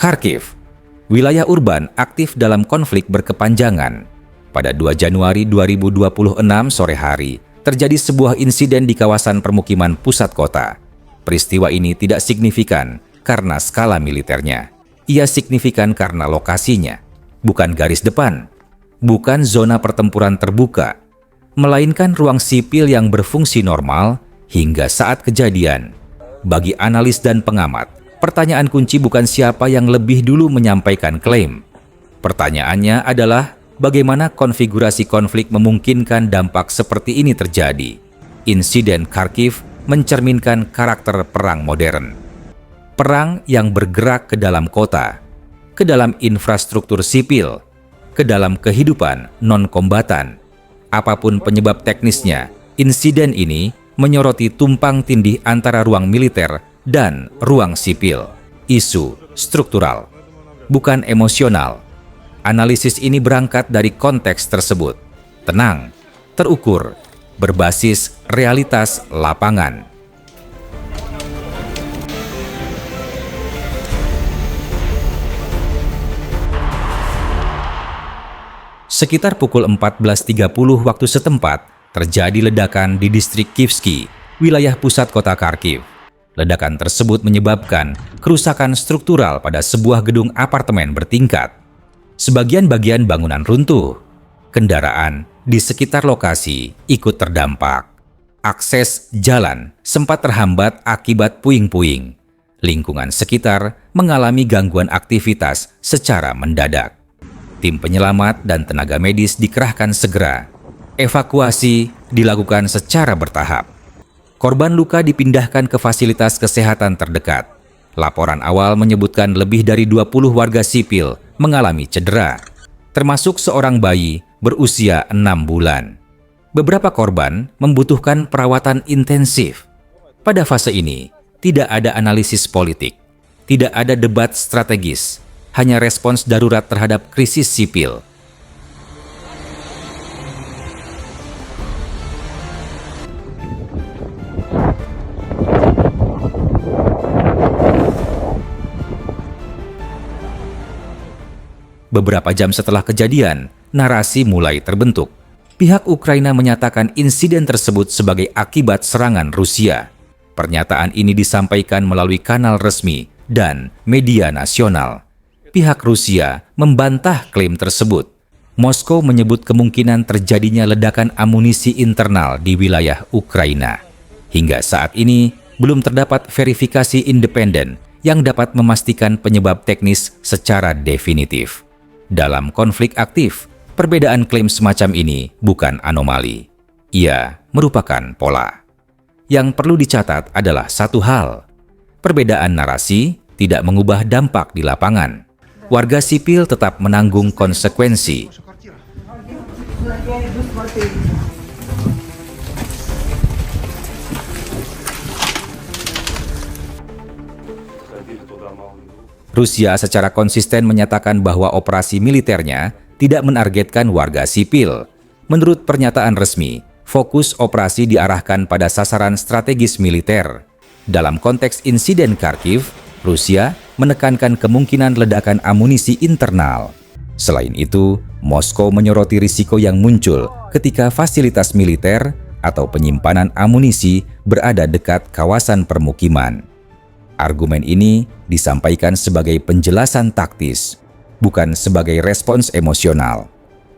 Kharkiv, wilayah urban aktif dalam konflik berkepanjangan. Pada 2 Januari 2026 sore hari, terjadi sebuah insiden di kawasan permukiman pusat kota. Peristiwa ini tidak signifikan karena skala militernya. Ia signifikan karena lokasinya, bukan garis depan, bukan zona pertempuran terbuka, melainkan ruang sipil yang berfungsi normal hingga saat kejadian. Bagi analis dan pengamat, pertanyaan kunci bukan siapa yang lebih dulu menyampaikan klaim. Pertanyaannya adalah bagaimana konfigurasi konflik memungkinkan dampak seperti ini terjadi. Insiden Kharkiv mencerminkan karakter perang modern. Perang yang bergerak ke dalam kota, ke dalam infrastruktur sipil, ke dalam kehidupan non-kombatan. Apapun penyebab teknisnya, insiden ini menyoroti tumpang tindih antara ruang militer dan ruang sipil. Isu struktural, bukan emosional. Analisis ini berangkat dari konteks tersebut. Tenang, terukur, berbasis realitas lapangan. Sekitar pukul 14.30 waktu setempat, terjadi ledakan di distrik Kivski, wilayah pusat kota Kharkiv. Ledakan tersebut menyebabkan kerusakan struktural pada sebuah gedung apartemen bertingkat. Sebagian bagian bangunan runtuh. Kendaraan di sekitar lokasi ikut terdampak. Akses jalan sempat terhambat akibat puing-puing. Lingkungan sekitar mengalami gangguan aktivitas secara mendadak. Tim penyelamat dan tenaga medis dikerahkan segera. Evakuasi dilakukan secara bertahap. Korban luka dipindahkan ke fasilitas kesehatan terdekat. Laporan awal menyebutkan lebih dari 20 warga sipil mengalami cedera, termasuk seorang bayi berusia 6 bulan. Beberapa korban membutuhkan perawatan intensif. Pada fase ini, tidak ada analisis politik, tidak ada debat strategis, hanya respons darurat terhadap krisis sipil. Beberapa jam setelah kejadian, narasi mulai terbentuk. Pihak Ukraina menyatakan insiden tersebut sebagai akibat serangan Rusia. Pernyataan ini disampaikan melalui kanal resmi dan media nasional. Pihak Rusia membantah klaim tersebut. Moskow menyebut kemungkinan terjadinya ledakan amunisi internal di wilayah Ukraina. Hingga saat ini, belum terdapat verifikasi independen yang dapat memastikan penyebab teknis secara definitif. Dalam konflik aktif, perbedaan klaim semacam ini bukan anomali. Ia merupakan pola. Yang perlu dicatat adalah satu hal. Perbedaan narasi tidak mengubah dampak di lapangan. Warga sipil tetap menanggung konsekuensi. Rusia secara konsisten menyatakan bahwa operasi militernya tidak menargetkan warga sipil. Menurut pernyataan resmi, fokus operasi diarahkan pada sasaran strategis militer. Dalam konteks insiden Kharkiv, Rusia menekankan kemungkinan ledakan amunisi internal. Selain itu, Moskow menyoroti risiko yang muncul ketika fasilitas militer atau penyimpanan amunisi berada dekat kawasan permukiman. Argumen ini disampaikan sebagai penjelasan taktis, bukan sebagai respons emosional,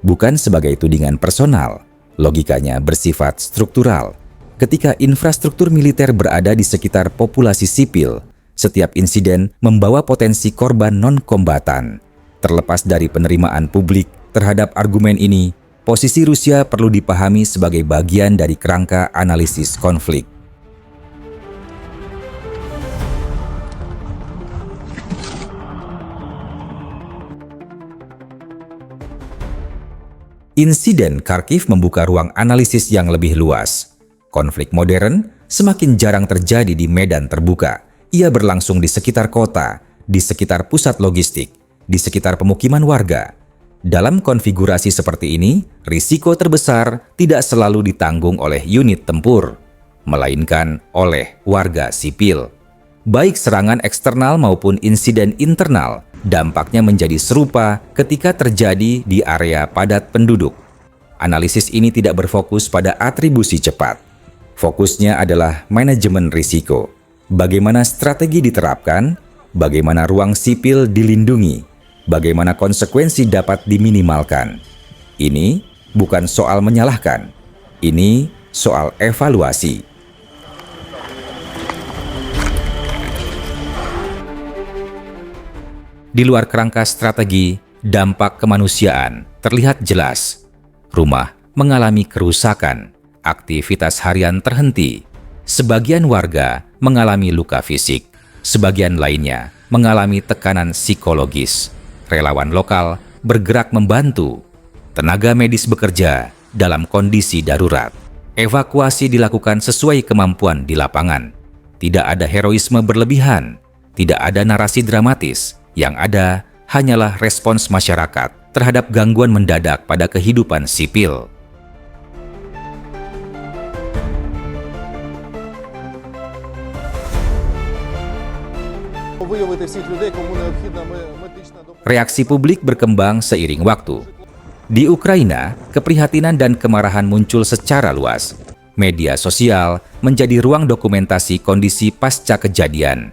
bukan sebagai tudingan personal. Logikanya bersifat struktural. Ketika infrastruktur militer berada di sekitar populasi sipil, setiap insiden membawa potensi korban non-kombatan. Terlepas dari penerimaan publik terhadap argumen ini, posisi Rusia perlu dipahami sebagai bagian dari kerangka analisis konflik. Insiden Kharkiv membuka ruang analisis yang lebih luas. Konflik modern semakin jarang terjadi di medan terbuka. Ia berlangsung di sekitar kota, di sekitar pusat logistik, di sekitar pemukiman warga. Dalam konfigurasi seperti ini, risiko terbesar tidak selalu ditanggung oleh unit tempur, melainkan oleh warga sipil. Baik serangan eksternal maupun insiden internal dampaknya menjadi serupa ketika terjadi di area padat penduduk. Analisis ini tidak berfokus pada atribusi cepat. Fokusnya adalah manajemen risiko. Bagaimana strategi diterapkan, bagaimana ruang sipil dilindungi, bagaimana konsekuensi dapat diminimalkan. Ini bukan soal menyalahkan, ini soal evaluasi. Di luar kerangka strategi, dampak kemanusiaan terlihat jelas. Rumah mengalami kerusakan, aktivitas harian terhenti. Sebagian warga mengalami luka fisik, sebagian lainnya mengalami tekanan psikologis. Relawan lokal bergerak membantu. Tenaga medis bekerja dalam kondisi darurat. Evakuasi dilakukan sesuai kemampuan di lapangan. Tidak ada heroisme berlebihan, tidak ada narasi dramatis. Yang ada hanyalah respons masyarakat terhadap gangguan mendadak pada kehidupan sipil. Reaksi publik berkembang seiring waktu. Di Ukraina, keprihatinan dan kemarahan muncul secara luas. Media sosial menjadi ruang dokumentasi kondisi pasca kejadian.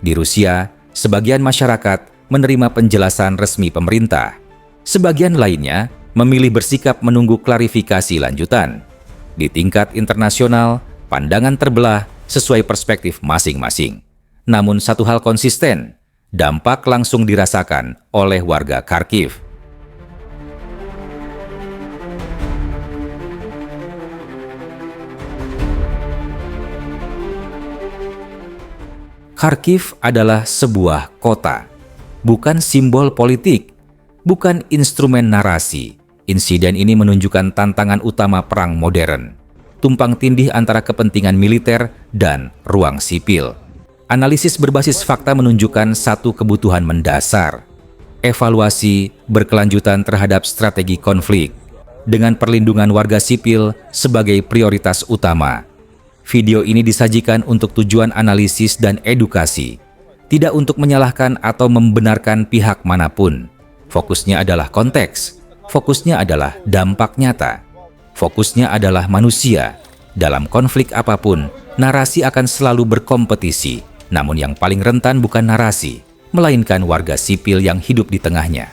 Di Rusia, sebagian masyarakat menerima penjelasan resmi pemerintah. Sebagian lainnya memilih bersikap menunggu klarifikasi lanjutan. Di tingkat internasional, pandangan terbelah sesuai perspektif masing-masing. Namun satu hal konsisten, dampak langsung dirasakan oleh warga Kharkiv. Kharkiv adalah sebuah kota, bukan simbol politik, bukan instrumen narasi. Insiden ini menunjukkan tantangan utama perang modern, tumpang tindih antara kepentingan militer dan ruang sipil. Analisis berbasis fakta menunjukkan satu kebutuhan mendasar, evaluasi berkelanjutan terhadap strategi konflik, dengan perlindungan warga sipil sebagai prioritas utama. Video ini disajikan untuk tujuan analisis dan edukasi, tidak untuk menyalahkan atau membenarkan pihak manapun. Fokusnya adalah konteks, fokusnya adalah dampak nyata, fokusnya adalah manusia. Dalam konflik apapun, narasi akan selalu berkompetisi, namun yang paling rentan bukan narasi, melainkan warga sipil yang hidup di tengahnya.